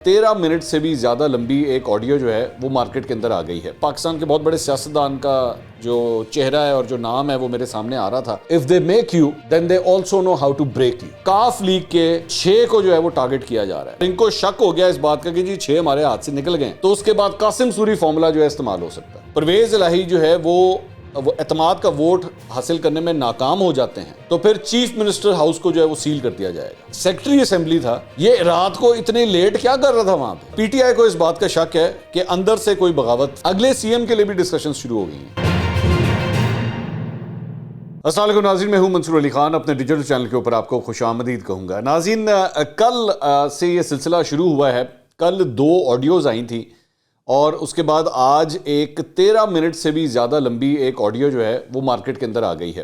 13 minute سے بھی زیادہ لمبی ایک آڈیو جو ہے وہ مارکیٹ کے اندر آ گئی ہے۔ پاکستان کے بہت بڑے سیاستدان کا جو چہرہ ہے اور جو نام ہے وہ میرے سامنے آ رہا تھا۔ If they make you, then they also know how to break you۔ کاف لیگ کے 6 کو جو ہے وہ ٹارگٹ کیا جا رہا ہے۔ ان کو شک ہو گیا اس بات کا کہ جی 6 ہمارے ہاتھ سے نکل گئے تو اس کے بعد قاسم سوری فارمولا جو ہے استعمال ہو سکتا ہے۔ پرویز الہی جو ہے وہ اعتماد کا ووٹ حاصل کرنے میں ناکام ہو جاتے ہیں تو پھر چیف منسٹر ہاؤس کو جو ہے وہ سیل کر دیا جائے گا۔ سیکرٹری اسمبلی تھا، یہ رات کو اتنے لیٹ کیا کر رہا تھا وہاں پہ؟ پی ٹی آئی کو اس بات کا شک ہے کہ اندر سے کوئی بغاوت، اگلے سی ایم کے لیے بھی ڈسکشن شروع ہو گئی ہیں۔ السلام علیکم ناظرین، میں ہوں منصور علی خان، اپنے ڈیجیٹل چینل کے اوپر آپ کو خوش آمدید کہوں گا۔ ناظرین، کل سے یہ سلسلہ شروع ہوا ہے۔ کل 2 آڈیوز آئی تھیں اور اس کے بعد آج ایک 13 منٹ سے بھی زیادہ لمبی ایک آڈیو جو ہے وہ مارکیٹ کے اندر آ گئی ہے۔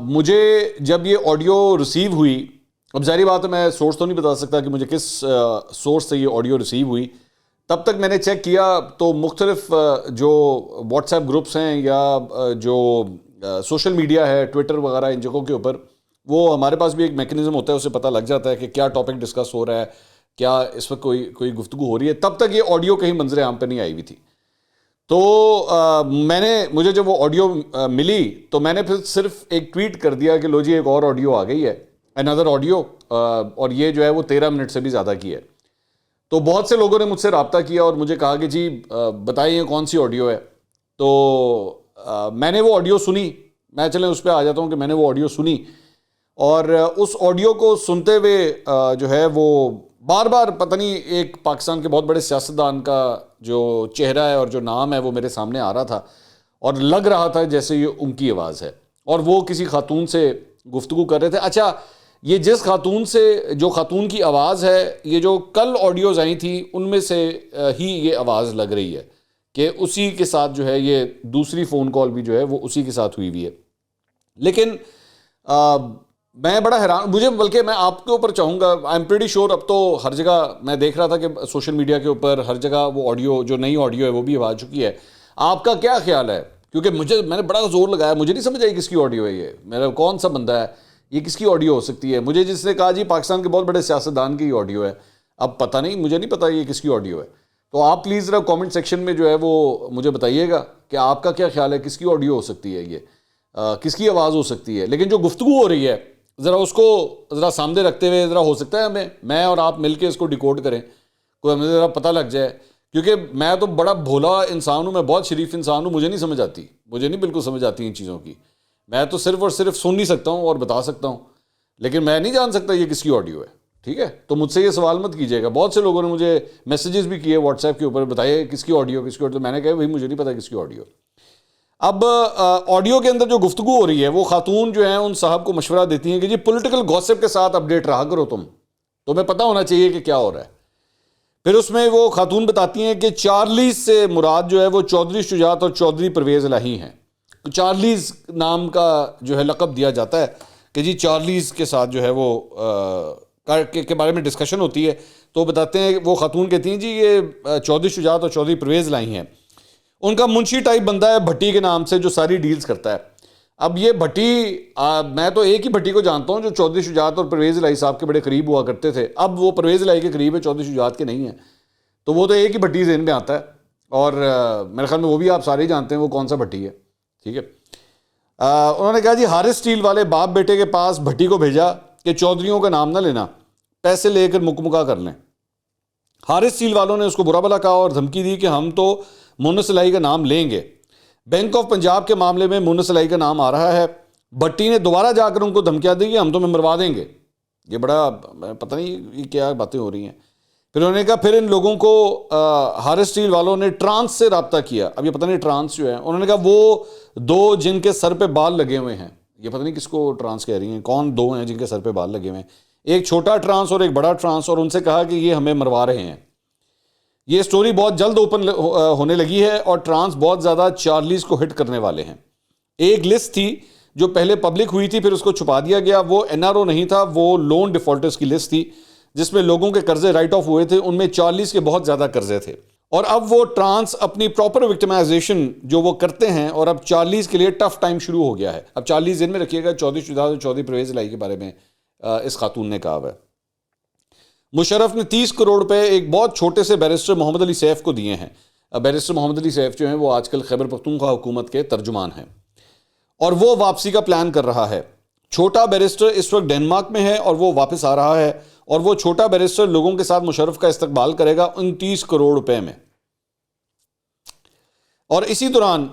مجھے جب یہ آڈیو ریسیو ہوئی، اب ظاہری بات ہے میں سورس تو نہیں بتا سکتا کہ مجھے کس سورس سے یہ آڈیو ریسیو ہوئی، تب تک میں نے چیک کیا تو مختلف جو واٹس ایپ گروپس ہیں یا جو سوشل میڈیا ہے، ٹویٹر وغیرہ، ان جگہوں کے اوپر وہ ہمارے پاس بھی ایک میکنزم ہوتا ہے، اسے پتہ لگ جاتا ہے کہ کیا ٹاپک ڈسکس ہو رہا ہے، کیا اس وقت کوئی گفتگو ہو رہی ہے۔ تب تک یہ آڈیو کہیں منظر عام پہ نہیں آئی ہوئی تھی۔ تو مجھے جب وہ آڈیو ملی تو میں نے پھر صرف ایک ٹویٹ کر دیا کہ لو جی ایک اور آڈیو آ گئی ہے، another آڈیو، اور یہ جو ہے وہ 13 منٹ سے بھی زیادہ کی ہے۔ تو بہت سے لوگوں نے مجھ سے رابطہ کیا اور مجھے کہا کہ جی بتائیے کون سی آڈیو ہے۔ تو میں نے وہ آڈیو سنی، میں چلیں اس پہ آ جاتا ہوں کہ میں نے وہ آڈیو سنی، اور اس آڈیو کو سنتے ہوئے جو ہے وہ بار بار پتہ نہیں ایک پاکستان کے بہت بڑے سیاستدان کا جو چہرہ ہے اور جو نام ہے وہ میرے سامنے آ رہا تھا، اور لگ رہا تھا جیسے یہ ان کی آواز ہے، اور وہ کسی خاتون سے گفتگو کر رہے تھے۔ اچھا، یہ جس خاتون سے، جو خاتون کی آواز ہے، یہ جو کل آڈیوز آئی تھیں ان میں سے ہی یہ آواز لگ رہی ہے کہ اسی کے ساتھ جو ہے یہ دوسری فون کال بھی جو ہے وہ اسی کے ساتھ ہوئی ہے۔ لیکن میں بڑا حیران، مجھے بلکہ میں آپ کے اوپر چاہوں گا، آئی ایم پریٹی شیور اب تو ہر جگہ میں دیکھ رہا تھا کہ سوشل میڈیا کے اوپر ہر جگہ وہ آڈیو، جو نئی آڈیو ہے وہ بھی آ چکی ہے۔ آپ کا کیا خیال ہے؟ کیونکہ میں نے بڑا زور لگایا، مجھے نہیں سمجھ آئی کس کی آڈیو ہے یہ، میرا کون سا بندہ ہے یہ، کس کی آڈیو ہو سکتی ہے؟ مجھے جس نے کہا جی پاکستان کے بہت بڑے سیاستدان کی آڈیو ہے، اب پتہ نہیں، مجھے نہیں پتہ یہ کس کی آڈیو ہے۔ تو آپ پلیز ذرا کامنٹ سیکشن میں جو ہے وہ مجھے بتائیے گا کہ آپ کا کیا خیال ہے، کس کی آڈیو ہو سکتی ہے یہ، کس کی آواز ہو سکتی ہے۔ لیکن جو گفتگو ہو رہی ہے ذرا اس کو ذرا سامنے رکھتے ہوئے ذرا ہو سکتا ہے میں اور آپ مل کے اس کو ڈیکوڈ کریں، کوئی ہمیں ذرا پتہ لگ جائے، کیونکہ میں تو بڑا بھولا انسان ہوں، میں بہت شریف انسان ہوں، مجھے نہیں سمجھ آتی، مجھے نہیں بالکل سمجھ آتی ان چیزوں کی۔ میں تو صرف اور صرف سن نہیں سکتا ہوں اور بتا سکتا ہوں، لیکن میں نہیں جان سکتا یہ کس کی آڈیو ہے، ٹھیک ہے؟ تو مجھ سے یہ سوال مت کیجیے گا۔ بہت سے لوگوں نے مجھے میسیجز بھی کیے واٹس ایپ کے اوپر، بتائیے کس کی آڈیو، کس کی آڈیو، تو میں نے کہا بھائی مجھے نہیں پتا کس کی آڈیو۔ اب آڈیو کے اندر جو گفتگو ہو رہی ہے، وہ خاتون جو ہیں ان صاحب کو مشورہ دیتی ہیں کہ جی پولیٹیکل گوسپ کے ساتھ اپڈیٹ رہا کرو، تمہیں پتہ ہونا چاہیے کہ کیا ہو رہا ہے۔ پھر اس میں وہ خاتون بتاتی ہیں کہ چارلیز سے مراد جو ہے وہ چودھری شجاعت اور چودھری پرویز الہی ہیں۔ چارلیز نام کا جو ہے لقب دیا جاتا ہے کہ جی چارلیز کے ساتھ جو ہے وہ کے بارے میں ڈسکشن ہوتی ہے، تو بتاتے ہیں، وہ خاتون کہتی ہیں جی یہ چودھری شجاعت اور چودھری پرویز الہی ہیں، ان کا منشی ٹائپ بندہ ہے بھٹی کے نام سے جو ساری ڈیلز کرتا ہے۔ اب یہ بھٹی، میں تو ایک ہی بھٹی کو جانتا ہوں جو چودھری شجاعت اور پرویز الہی صاحب کے بڑے قریب ہوا کرتے تھے، اب وہ پرویز الہی کے قریب ہے، چودھری شجاعت کے نہیں ہیں، تو وہ تو ایک ہی بھٹی ذہن میں آتا ہے، اور میرے خیال میں وہ بھی آپ سارے ہی جانتے ہیں وہ کون سا بھٹی ہے، ٹھیک ہے؟ انہوں نے کہا جی ہارس اسٹیل والے باپ بیٹے کے پاس بھٹی کو بھیجا کہ چودھریوں کا نام نہ لینا، پیسے لے کر مکمکا کر لیں۔ ہارس اسٹیل والوں نے اس کو برا بھلا کہا اور دھمکی دی کہ ہم تو مونس الہی کا نام لیں گے۔ بینک آف پنجاب کے معاملے میں مونس الہی کا نام آ رہا ہے۔ بھٹی نے دوبارہ جا کر ان کو دھمکیاں دی کہ ہم تمہیں مروا دیں گے۔ یہ بڑا پتہ نہیں یہ کیا باتیں ہو رہی ہیں۔ پھر انہوں نے کہا پھر ان لوگوں کو ہارس اسٹیل والوں نے ٹرانس سے رابطہ کیا۔ اب یہ پتہ نہیں ٹرانس جو ہے، انہوں نے کہا وہ 2 جن کے سر پہ بال لگے ہوئے ہیں، یہ پتہ نہیں کس کو ٹرانس کہہ رہی ہیں، کون 2 ہیں جن کے سر پہ بال لگے ہوئے ہیں، ایک چھوٹا ٹرانس اور ایک بڑا ٹرانس، اور ان سے کہا کہ یہ ہمیں مروا رہے ہیں۔ یہ سٹوری بہت جلد اوپن ہونے لگی ہے اور ٹرانس بہت زیادہ چارلیز کو ہٹ کرنے والے ہیں۔ ایک لسٹ تھی جو پہلے پبلک ہوئی تھی، پھر اس کو چھپا دیا گیا، وہ NRO نہیں تھا، وہ لون ڈیفالٹرز کی لسٹ تھی جس میں لوگوں کے قرضے رائٹ آف ہوئے تھے، ان میں چارلیز کے بہت زیادہ قرضے تھے، اور اب وہ ٹرانس اپنی پراپر وکٹمائزیشن جو وہ کرتے ہیں، اور اب چارلیز کے لیے ٹف ٹائم شروع ہو گیا ہے۔ اب چارلیز ذہن میں رکھیے گا، چودھری شجاعت اور چودھری پرویز الہی کے بارے میں اس خاتون نے کہا ہوا ہے۔ مشرف نے 30 کروڑ روپے ایک بہت چھوٹے سے بیرسٹر محمد علی سیف کو دیے ہیں. بیرسٹر محمد علی سیف جو ہیں وہ آج کل خیبر پختونخوا حکومت کے ترجمان ہیں اور وہ واپسی کا پلان کر رہا ہے. چھوٹا بیرسٹر اس وقت ڈنمارک میں ہے اور وہ واپس آ رہا ہے اور وہ چھوٹا بیرسٹر لوگوں کے ساتھ مشرف کا استقبال کرے گا 29 کروڑ روپے میں. اور اسی دوران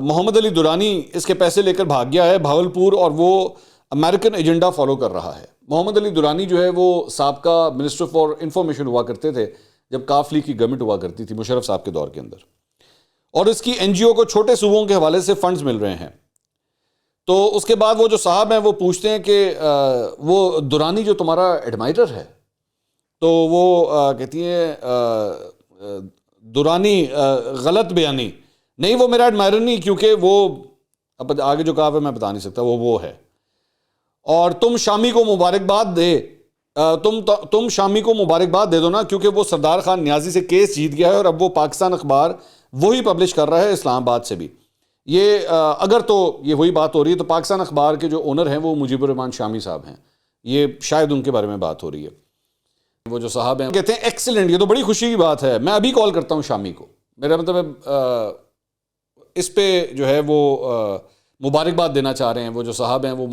محمد علی درانی اس کے پیسے لے کر بھاگ گیا ہے بھاولپور اور وہ امریکن ایجنڈا فالو کر رہا ہے. محمد علی درانی جو ہے وہ سابقہ منسٹر فار انفارمیشن ہوا کرتے تھے جب کاف لیگ کی گورنمنٹ ہوا کرتی تھی مشرف صاحب کے دور کے اندر, اور اس کی این جی او کو چھوٹے صوبوں کے حوالے سے فنڈز مل رہے ہیں. تو اس کے بعد وہ جو صاحب ہیں وہ پوچھتے ہیں کہ وہ درانی جو تمہارا ایڈمائرر ہے, تو وہ کہتی ہیں درانی غلط بیانی, نہیں وہ میرا ایڈمائرر نہیں, کیونکہ وہ اب آگے جو کہا ہے میں بتا نہیں سکتا, وہ ہے. اور تم شامی کو مبارکباد دے, تم شامی کو مبارکباد دے دو نا, کیونکہ وہ سردار خان نیازی سے کیس جیت گیا ہے اور اب وہ پاکستان اخبار وہی پبلش کر رہا ہے اسلام آباد سے بھی. یہ اگر تو یہ وہی بات ہو رہی ہے تو پاکستان اخبار کے جو اونر ہیں وہ مجیب الرحمان شامی صاحب ہیں, یہ شاید ان کے بارے میں بات ہو رہی ہے. وہ جو صاحب ہیں کہتے ہیں ایکسیلنٹ, یہ تو بڑی خوشی کی بات ہے, میں ابھی کال کرتا ہوں شامی کو, میرا مطلب اس پہ جو ہے وہ مبارکباد دینا چاہ رہے ہیں. وہ جو صاحب ہیں وہ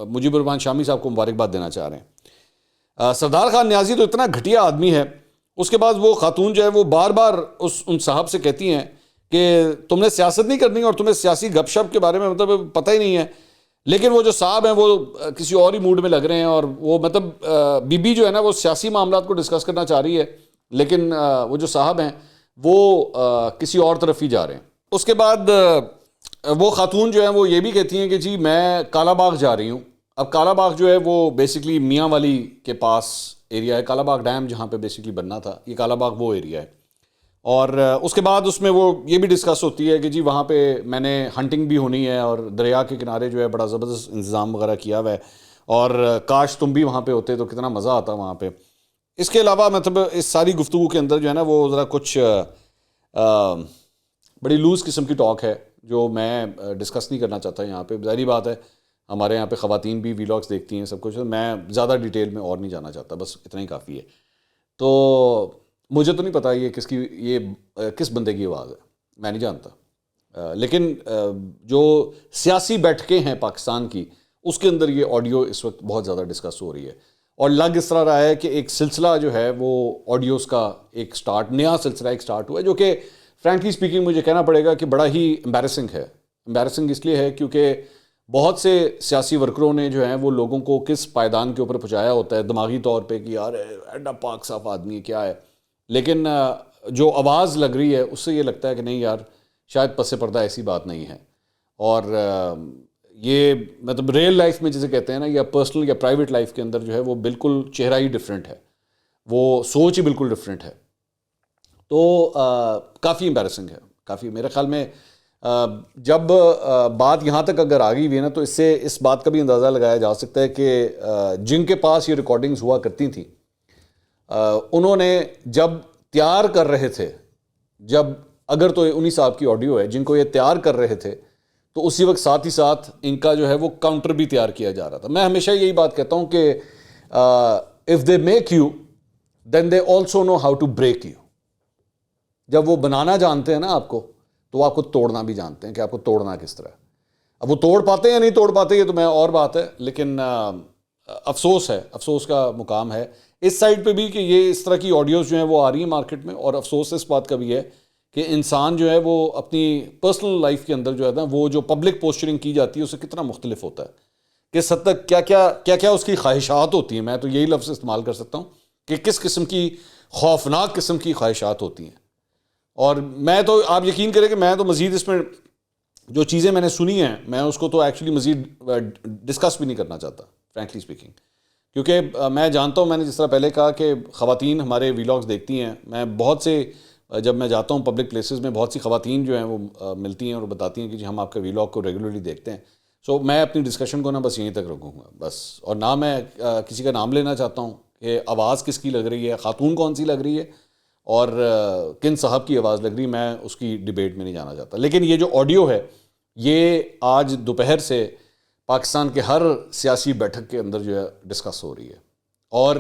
مجیب الرحمان شامی صاحب کو مبارکباد دینا چاہ رہے ہیں. سردار خان نیازی تو اتنا گھٹیا آدمی ہے. اس کے بعد وہ خاتون جو ہے وہ بار بار ان صاحب سے کہتی ہیں کہ تم نے سیاست نہیں کرنی اور تمہیں سیاسی گپ شپ کے بارے میں مطلب پتہ ہی نہیں ہے. لیکن وہ جو صاحب ہیں وہ کسی اور ہی موڈ میں لگ رہے ہیں, اور وہ مطلب بی بی جو ہے نا وہ سیاسی معاملات کو ڈسکس کرنا چاہ رہی ہے, لیکن وہ جو صاحب ہیں وہ کسی اور طرف ہی جا رہے ہیں. اس کے بعد وہ خاتون جو ہیں وہ یہ بھی کہتی ہیں کہ جی میں کالا باغ جا رہی ہوں. اب کالا باغ جو ہے وہ بیسکلی میاں والی کے پاس ایریا ہے, کالا باغ ڈیم جہاں پہ بیسکلی بننا تھا, یہ کالا باغ وہ ایریا ہے. اور اس کے بعد اس میں وہ یہ بھی ڈسکس ہوتی ہے کہ جی وہاں پہ میں نے ہنٹنگ بھی ہونی ہے اور دریا کے کنارے جو ہے بڑا زبردست انتظام وغیرہ کیا ہوا ہے, اور کاش تم بھی وہاں پہ ہوتے تو کتنا مزہ آتا وہاں پہ. اس کے علاوہ مطلب اس ساری گفتگو کے اندر جو ہے نا وہ ذرا کچھ بڑی لوز قسم کی ٹاک ہے جو میں ڈسکس نہیں کرنا چاہتا یہاں پہ. ظاہری بات ہے ہمارے یہاں پہ خواتین بھی ویلاگس دیکھتی ہیں سب کچھ, میں زیادہ ڈیٹیل میں اور نہیں جانا چاہتا, بس اتنا ہی کافی ہے. تو مجھے تو نہیں پتا یہ کس بندے کی آواز ہے, میں نہیں جانتا, لیکن جو سیاسی بیٹھکیں ہیں پاکستان کی اس کے اندر یہ آڈیو اس وقت بہت زیادہ ڈسکس ہو رہی ہے. اور لگ اس طرح رہا ہے کہ ایک سلسلہ جو ہے وہ آڈیوز کا ایک نیا سلسلہ ایک سٹارٹ ہوا ہے, جو کہ فرینکلی اسپیکنگ مجھے کہنا پڑے گا کہ بڑا ہی امبیرسنگ ہے. امبیرسنگ اس لیے ہے کیونکہ بہت سے سیاسی ورکروں نے جو ہیں وہ لوگوں کو کس پائیدان کے اوپر پہنچایا ہوتا ہے دماغی طور پہ کہ یار ایڈا پاک صاف آدمی ہے کیا ہے, لیکن جو آواز لگ رہی ہے اس سے یہ لگتا ہے کہ نہیں یار شاید پس پردہ ایسی بات نہیں ہے. اور یہ مطلب ریئل لائف میں جسے کہتے ہیں نا, یا پرسنل یا پرائیویٹ لائف کے اندر جو ہے وہ بالکل چہرہ ہی ڈفرینٹ ہے, وہ سوچ ہی بالکل ڈفرینٹ ہے. تو کافی امبیرسنگ ہے, کافی میرے خیال میں جب بات یہاں تک اگر آ گئی ہوئی ہے نا تو اس سے اس بات کا بھی اندازہ لگایا جا سکتا ہے کہ جن کے پاس یہ ریکارڈنگز ہوا کرتی تھیں انہوں نے جب تیار کر رہے تھے, جب اگر تو انہی صاحب کی آڈیو ہے جن کو یہ تیار کر رہے تھے تو اسی وقت ساتھ ہی ساتھ ان کا جو ہے وہ کاؤنٹر بھی تیار کیا جا رہا تھا. میں ہمیشہ یہی بات کہتا ہوں کہ if they make you then they also know how to break you. جب وہ بنانا جانتے ہیں نا آپ کو تو وہ آپ کو توڑنا بھی جانتے ہیں کہ آپ کو توڑنا کس طرح. اب وہ توڑ پاتے ہیں یا نہیں توڑ پاتے یہ تو میں اور بات ہے, لیکن افسوس ہے, افسوس کا مقام ہے اس سائڈ پہ بھی کہ یہ اس طرح کی آڈیوز جو ہیں وہ آ رہی ہیں مارکیٹ میں. اور افسوس اس بات کا بھی ہے کہ انسان جو ہے وہ اپنی پرسنل لائف کے اندر جو ہے نا وہ جو پبلک پوسچرنگ کی جاتی ہے اس سے کتنا مختلف ہوتا ہے, کس حد تک کیا اس کی خواہشات ہوتی ہیں. میں تو یہی لفظ استعمال کر سکتا ہوں کہ کس قسم کی خوفناک قسم کی خواہشات ہوتی ہیں. اور میں تو آپ یقین کریں کہ میں تو مزید اس میں جو چیزیں میں نے سنی ہیں میں اس کو تو ایکچولی مزید ڈسکس بھی نہیں کرنا چاہتا فرینکلی اسپیکنگ, کیونکہ میں جانتا ہوں, میں نے جس طرح پہلے کہا کہ خواتین ہمارے ویلاگز دیکھتی ہیں. میں بہت سے جب میں جاتا ہوں پبلک پلیسز میں بہت سی خواتین جو ہیں وہ ملتی ہیں اور بتاتی ہیں کہ جی ہم آپ کے ویلاگ کو ریگولرلی دیکھتے ہیں. سو میں اپنی ڈسکشن کو نا بس یہیں تک رکھوں گا بس, اور نہ میں کسی کا نام لینا چاہتا ہوں کہ آواز کس کی لگ رہی ہے, خاتون کون سی لگ رہی ہے اور کن صاحب کی آواز لگ رہی ہے, میں اس کی ڈیبیٹ میں نہیں جانا چاہتا. لیکن یہ جو آڈیو ہے یہ آج دوپہر سے پاکستان کے ہر سیاسی بیٹھک کے اندر جو ہے ڈسکس ہو رہی ہے. اور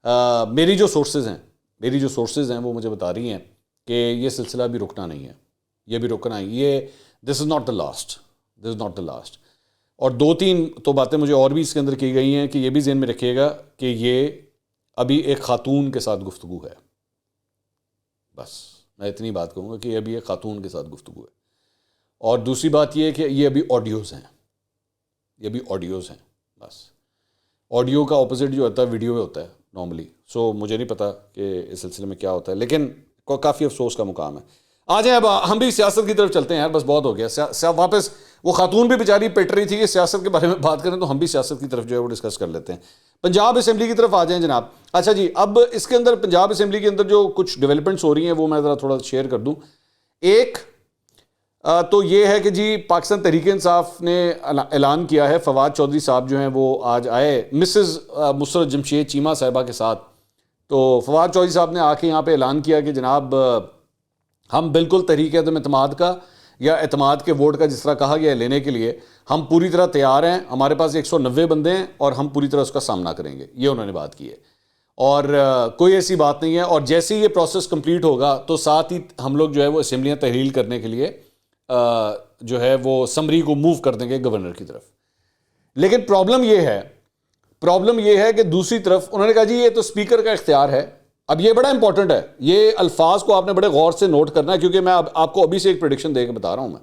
میری جو سورسز ہیں وہ مجھے بتا رہی ہیں کہ یہ سلسلہ بھی رکنا نہیں ہے، یہ بھی رکنا ہے، یہ دس از ناٹ دا لاسٹ. اور 2-3 تو باتیں مجھے اور بھی اس کے اندر کی گئی ہیں کہ یہ بھی ذہن میں رکھیے گا کہ یہ ابھی ایک خاتون کے ساتھ گفتگو ہے. بس میں اتنی بات کہوں گا کہ یہ ابھی ایک خاتون کے ساتھ گفتگو ہے. اور دوسری بات یہ ہے کہ یہ ابھی آڈیوز ہیں. بس آڈیو کا اپوزٹ جو ہوتا ہے ویڈیو ہوتا ہے نارملی. سو مجھے نہیں پتا کہ اس سلسلے میں کیا ہوتا ہے، لیکن کافی افسوس کا مقام ہے. آ جائیں اب ہم بھی سیاست کی طرف چلتے ہیں یار، بس بہت ہو گیا. واپس وہ خاتون بھی بیچاری پیٹ رہی تھی کہ سیاست کے بارے میں بات کریں، تو ہم بھی سیاست کی طرف جو ہے وہ ڈسکس کر لیتے ہیں. پنجاب اسمبلی کی طرف آ جائیں جناب. اچھا جی، اب اس کے اندر پنجاب اسمبلی کے اندر جو کچھ ڈیولپمنٹس ہو رہی ہیں وہ میں ذرا تھوڑا شیئر کر دوں. ایک تو یہ ہے کہ جی پاکستان تحریک انصاف نے اعلان کیا ہے، فواد چودھری صاحب جو ہیں وہ آج آئے مسز مسرت جمشید چیمہ صاحبہ کے ساتھ. تو فواد چودھری صاحب نے آ کے یہاں پہ اعلان کیا کہ جناب ہم بالکل تحریک عدم اعتماد کا یا اعتماد کے ووٹ کا جس طرح کہا گیا ہے لینے کے لیے ہم پوری طرح تیار ہیں. ہمارے پاس 190 بندے ہیں اور ہم پوری طرح اس کا سامنا کریں گے. یہ انہوں نے بات کی ہے اور کوئی ایسی بات نہیں ہے. اور جیسے ہی یہ پروسیس کمپلیٹ ہوگا تو ساتھ ہی ہم لوگ جو ہے وہ اسمبلیاں تحلیل کرنے کے لیے جو ہے وہ سمری کو موو کر دیں گے گورنر کی طرف. لیکن پرابلم یہ ہے کہ دوسری طرف انہوں نے کہا جی یہ تو اسپیکر کا اختیار ہے. اب یہ بڑا امپورٹنٹ ہے، یہ الفاظ کو آپ نے بڑے غور سے نوٹ کرنا ہے کیونکہ میں آپ کو ابھی سے ایک پریڈکشن دے کے بتا رہا ہوں.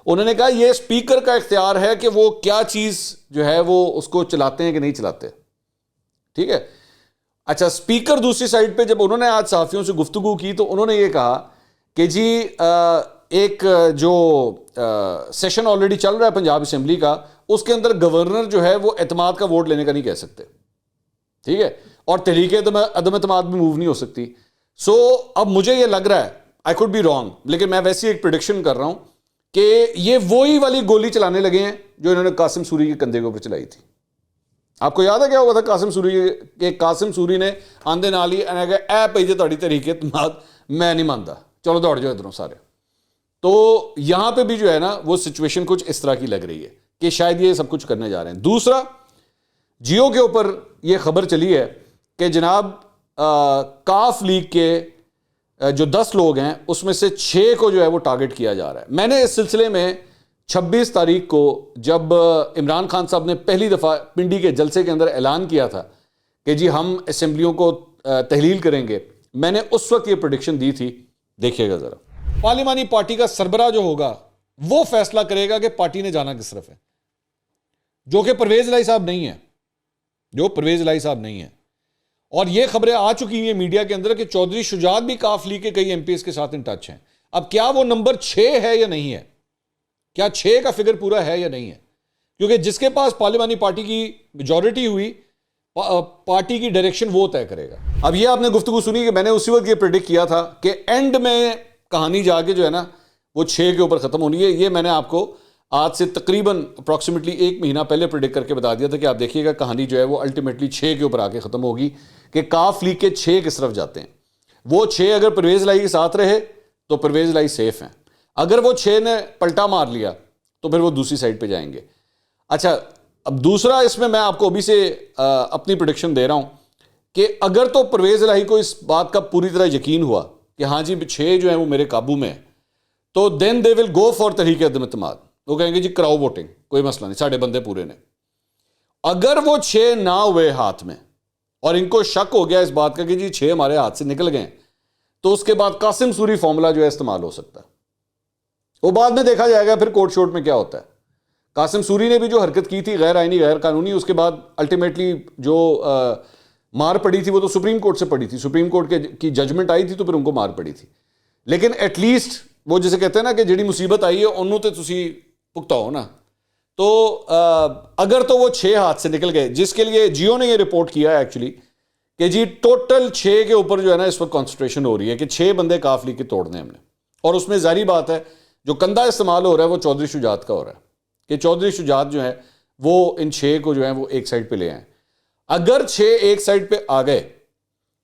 انہوں نے کہا یہ اسپیکر کا اختیار ہے کہ وہ کیا چیز جو ہے وہ اس کو چلاتے ہیں کہ نہیں چلاتے. ٹھیک ہے. اچھا، اسپیکر دوسری سائڈ پہ جب انہوں نے آج صحافیوں سے گفتگو کی تو انہوں نے یہ کہا کہ جی ایک جو سیشن آلریڈی چل رہا ہے پنجاب اسمبلی کا، اس کے اندر گورنر جو ہے وہ اعتماد کا ووٹ لینے کا نہیں کہہ سکتے. ٹھیک ہے. اور تحریک عدم اعتماد بھی موو نہیں ہو سکتی. سو اب مجھے یہ لگ رہا ہے، آئی کوڈ بی رانگ، لیکن میں ویسی ایک پریڈکشن کر رہا ہوں کہ یہ وہی والی گولی چلانے لگے ہیں جو انہوں نے قاسم سوری کے کندھے کے اوپر چلائی تھی. آپ کو یاد ہے کیا ہوا تھا قاسم سوری نے آندے نال ہی اے پئی جے تہاڈی تحریک اعتماد میں نہیں مانتا، چلو دوڑ جاؤ ادھروں سارے. تو یہاں پہ بھی جو ہے نا وہ سچویشن کچھ اس طرح کی لگ رہی ہے کہ شاید یہ سب کچھ کرنے جا رہے ہیں. دوسرا، جیو کے اوپر یہ خبر چلی ہے کہ جناب کاف لیگ کے جو 10 لوگ ہیں اس میں سے 6 کو جو ہے وہ ٹارگٹ کیا جا رہا ہے. میں نے اس سلسلے میں 26 تاریخ کو جب عمران خان صاحب نے پہلی دفعہ پنڈی کے جلسے کے اندر اعلان کیا تھا کہ جی ہم اسمبلیوں کو تحلیل کریں گے، میں نے اس وقت یہ پریڈکشن دی تھی. دیکھیے گا ذرا، پارلیمانی پارٹی کا سربراہ جو ہوگا وہ فیصلہ کرے گا کہ پارٹی نے جانا کس طرف ہے، جو کہ پرویز الہی صاحب نہیں ہے. اور یہ خبریں آ چکی ہیں میڈیا کے اندر کہ چودھری شجاعت بھی کاف لیگ کے کئی ایم پی ایس کے ساتھ ان ٹچ ہیں. اب کیا وہ نمبر 6 ہے یا نہیں ہے، کیا 6 کا فگر پورا ہے یا نہیں ہے، کیونکہ جس کے پاس پارلیمانی پارٹی کی میجورٹی ہوئی پارٹی کی ڈائریکشن وہ طے کرے گا. اب یہ آپ نے گفتگو سنی کہ میں نے اسی وقت یہ پریڈکٹ کیا تھا کہ اینڈ میں کہانی جا کے جو ہے نا وہ 6 کے اوپر ختم ہونی ہے. یہ میں نے آپ کو آج سے تقریباً اپروکسیمیٹلی 1 مہینہ پہلے پریڈکٹ کر کے بتا دیا تھا کہ آپ دیکھیے گا کہانی جو ہے وہ الٹیمیٹلی 6 کے اوپر آ کے ختم ہوگی کہ کاف لیگ کے 6 کس طرف جاتے ہیں. وہ 6 اگر پرویز الہی کے ساتھ رہے تو پرویز الہی سیف ہیں، اگر وہ 6 نے پلٹا مار لیا تو پھر وہ دوسری سائڈ پہ جائیں گے. اچھا، اب دوسرا اس میں آپ کو ابھی سے اپنی پریڈکشن دے رہا ہوں کہ اگر تو پرویز الہی کو اس بات کا پوری طرح یقین ہوا کہ ہاں جی 6 جو ہیں وہ میرے قابو میں، تو دین دے ول گو فار تحریک عدم اعتماد. وہ کہیں گے جی کراؤ ووٹنگ، کوئی مسئلہ نہیں، ساڑھے بندے پورے نے. اگر وہ 6 نہ ہوئے ہاتھ میں اور ان کو شک ہو گیا اس بات کا کہ جی 6 ہمارے ہاتھ سے نکل گئے، تو اس کے بعد قاسم سوری فارمولا جو ہے استعمال ہو سکتا ہے. وہ بعد میں دیکھا جائے گا پھر کورٹ شوٹ میں کیا ہوتا ہے. قاسم سوری نے بھی جو حرکت کی تھی غیر آئینی غیر قانونی، اس کے بعد الٹیمیٹلی جو مار پڑی تھی وہ تو سپریم کورٹ سے پڑی تھی، سپریم کورٹ کی ججمنٹ آئی تھی تو پھر ان کو مار پڑی تھی. لیکن ایٹ لیسٹ وہ جسے کہتے ہیں نا کہ جڑی مصیبت آئی ہے انہوں تے تسی پکتا ہو نا. تو اگر تو وہ 6 ہاتھ سے نکل گئے، جس کے لیے جیو نے یہ رپورٹ کیا ہے ایکچولی کہ جی ٹوٹل 6 کے اوپر جو ہے نا اس وقت کانسنٹریشن ہو رہی ہے کہ 6 بندے کاف لیگ کے توڑنے ہم نے. اور اس میں ظاہری بات ہے جو کندھا استعمال ہو رہا ہے وہ چودھری شجاعت کا ہو رہا ہے کہ چودھری شجاعت جو ہے وہ ان 6 کو جو ہے وہ ایک سائڈ پہ لے آئیں. اگر 6 ایک سائڈ پہ آ گئے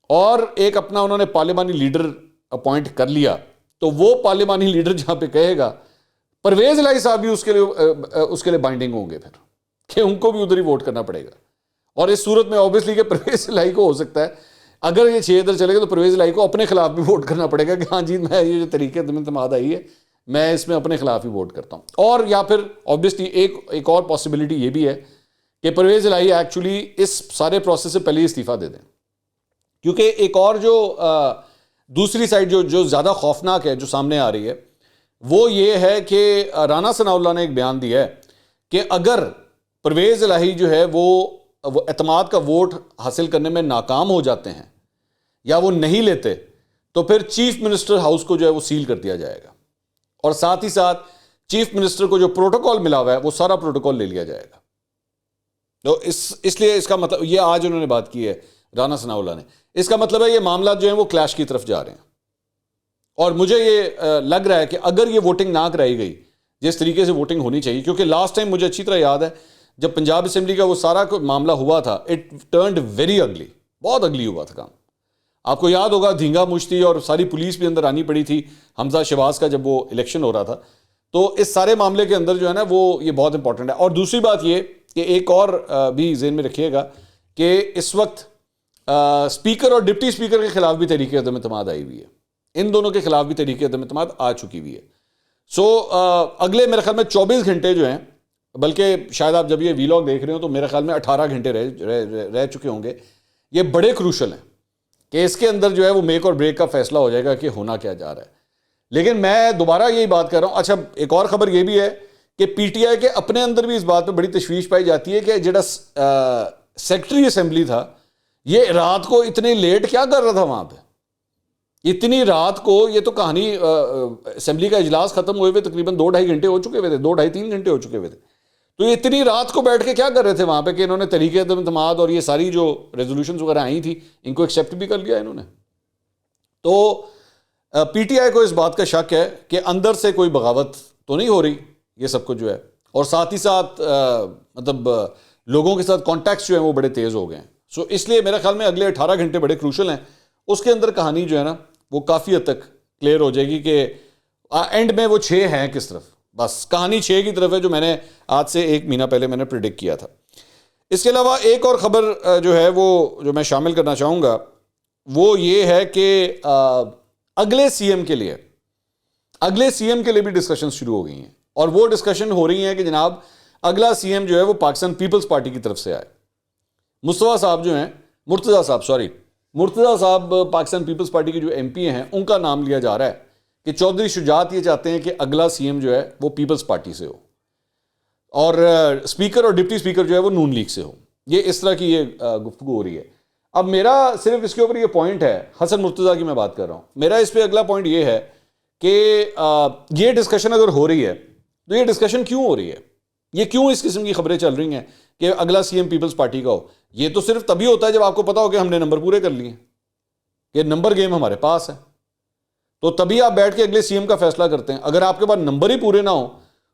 اور ایک اپنا انہوں نے پارلیمانی لیڈر اپوائنٹ کر لیا تو وہ پارلیمانی لیڈر جہاں پہ کہے گا پرویز الہی صاحب بھی اس کے لیے بائنڈنگ ہوں گے پھر کہ ان کو بھی ادھر ہی ووٹ کرنا پڑے گا. اور اس صورت میں اوبیسلی کہ پرویز الہی کو ہو سکتا ہے اگر یہ 6 ادھر چلے گا تو پرویز الہی کو اپنے خلاف بھی ووٹ کرنا پڑے گا کہ ہاں جی میں یہ جو طریقے اعتماد آئی ہے میں اس میں اپنے خلاف ہی ووٹ کرتا ہوں. اور یا پھر اوبیسلی ایک اور پاسبلٹی یہ بھی ہے کہ پرویز الہی ایکچولی اس سارے پروسیس سے پہلے استعفیٰ دے دیں, کیونکہ ایک اور جو دوسری سائڈ جو زیادہ خوفناک ہے جو سامنے آ رہی ہے وہ یہ ہے کہ رانا ثناء اللہ نے ایک بیان دیا ہے کہ اگر پرویز الہی جو ہے وہ اعتماد کا ووٹ حاصل کرنے میں ناکام ہو جاتے ہیں یا وہ نہیں لیتے تو پھر چیف منسٹر ہاؤس کو جو ہے وہ سیل کر دیا جائے گا, اور ساتھ ہی ساتھ چیف منسٹر کو جو پروٹوکول ملا ہوا ہے وہ سارا پروٹوکول لے لیا جائے گا. تو اس لیے اس کا مطلب یہ آج انہوں نے بات کی ہے رانا ثناء اللہ نے, اس کا مطلب ہے یہ معاملات جو ہیں وہ کلیش کی طرف جا رہے ہیں. اور مجھے یہ لگ رہا ہے کہ اگر یہ ووٹنگ نہ کرائی گئی جس طریقے سے ووٹنگ ہونی چاہیے, کیونکہ لاسٹ ٹائم مجھے اچھی طرح یاد ہے جب پنجاب اسمبلی کا وہ سارا معاملہ ہوا تھا, اٹ ٹرنڈ ویری اگلی, بہت اگلی ہوا تھا کام. آپ کو یاد ہوگا دھینگا مشتی اور ساری پولیس بھی اندر آنی پڑی تھی حمزہ شہباز کا جب وہ الیکشن ہو رہا تھا. تو اس سارے معاملے کے اندر جو ہے نا وہ یہ بہت امپورٹنٹ ہے. اور دوسری بات یہ کہ ایک اور بھی ذہن میں رکھیے گا کہ اس وقت اسپیکر اور ڈپٹی اسپیکر کے خلاف بھی تحریک عدم اعتماد آئی ہوئی ہے, ان دونوں کے خلاف بھی تحریک عدم اعتماد آ چکی ہوئی ہے. سو اگلے میرے خیال میں 24 گھنٹے جو ہیں, بلکہ شاید آپ جب یہ ویلاگ دیکھ رہے ہو تو میرے خیال میں 18 گھنٹے رہ چکے ہوں گے, یہ بڑے کروشل ہیں کہ اس کے اندر جو ہے وہ میک اور بریک کا فیصلہ ہو جائے گا کہ ہونا کیا جا رہا ہے. لیکن میں دوبارہ یہی بات کر رہا ہوں. اچھا ایک اور خبر یہ بھی ہے کہ پی ٹی آئی کے اپنے اندر بھی اس بات پہ بڑی تشویش پائی جاتی ہے کہ جڑا سیکرٹری اسمبلی تھا یہ رات کو اتنی لیٹ کیا کر رہا تھا وہاں پہ, اتنی رات کو. یہ تو کہانی اسمبلی کا اجلاس ختم ہوئے ہوئے تقریباً 2-2.5 گھنٹے ہو چکے ہوئے تھے, 2-2.5-3 گھنٹے ہو چکے ہوئے تھے. تو یہ اتنی رات کو بیٹھ کے کیا کر رہے تھے وہاں پہ کہ انہوں نے تحریک عدم اعتماد اور یہ ساری جو ریزولوشنز وغیرہ آئی تھی ان کو ایکسیپٹ بھی کر لیا انہوں نے. تو پی ٹی آئی کو اس بات کا شک ہے کہ اندر سے کوئی بغاوت تو نہیں ہو رہی یہ سب کچھ جو ہے, اور ساتھ ہی ساتھ مطلب لوگوں کے ساتھ کانٹیکٹس جو ہیں وہ بڑے تیز ہو گئے ہیں. سو اس لیے میرے خیال میں اگلے 18 گھنٹے بڑے کروشل ہیں. اس کے اندر کہانی جو ہے نا وہ کافی حد تک کلیئر ہو جائے گی کہ اینڈ میں وہ 6 ہیں کس طرف. بس کہانی 6 کی طرف ہے جو میں نے آج سے 1 مہینہ پہلے میں نے پریڈکٹ کیا تھا. اس کے علاوہ ایک اور خبر جو ہے وہ جو میں شامل کرنا چاہوں گا وہ یہ ہے کہ اگلے سی ایم کے لیے بھی ڈسکشن شروع ہو گئی ہیں, اور وہ ڈسکشن ہو رہی ہیں کہ جناب اگلا سی ایم جو ہے وہ پاکستان پیپلز پارٹی کی طرف سے آئے. مصطفیٰ صاحب جو ہیں مرتضیٰ صاحب پاکستان پیپلز پارٹی کے جو ایم پی ہیں ان کا نام لیا جا رہا ہے کہ چودھری شجاعت یہ چاہتے ہیں کہ اگلا سی ایم جو ہے وہ پیپلز پارٹی سے ہو اور اسپیکر اور ڈپٹی اسپیکر جو ہے وہ نون لیگ سے ہو. یہ اس طرح کی یہ گفتگو ہو رہی ہے. اب میرا صرف اس کے اوپر یہ پوائنٹ ہے, حسن مرتضیٰ کی میں بات کر رہا ہوں, میرا اس پہ اگلا پوائنٹ یہ ہے کہ یہ ڈسکشن اگر ہو رہی ہے تو یہ ڈسکشن کیوں ہو رہی ہے, یہ کیوں اس قسم کی خبریں چل رہی ہیں کہ اگلا سی ایم پیپلز پارٹی کا ہو. یہ تو صرف تبھی ہوتا ہے جب آپ کو پتا ہو کہ ہم نے نمبر پورے کر لیے, کہ نمبر گیم ہمارے پاس ہے, تو تبھی آپ بیٹھ کے اگلے سی ایم کا فیصلہ کرتے ہیں. اگر آپ کے پاس نمبر ہی پورے نہ ہو,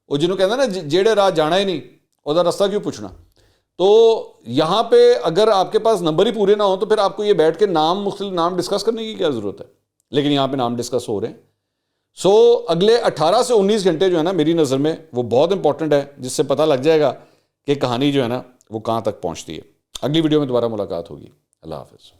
وہ جنہوں کہتے ہیں نا جیڑے راہ جانا ہی نہیں ادھر راستہ کیوں پوچھنا, تو یہاں پہ اگر آپ کے پاس نمبر ہی پورے نہ ہو تو پھر آپ کو یہ بیٹھ کے مختلف نام ڈسکس کرنے کی کیا ضرورت ہے. لیکن یہاں پہ نام ڈسکس ہو رہے ہیں. سو اگلے 18 سے 19 گھنٹے جو ہے نا میری نظر میں وہ بہت امپورٹنٹ ہے, جس سے پتہ لگ جائے گا کہ کہانی جو ہے نا وہ کہاں تک پہنچتی ہے. اگلی ویڈیو میں دوبارہ ملاقات ہوگی. اللہ حافظ.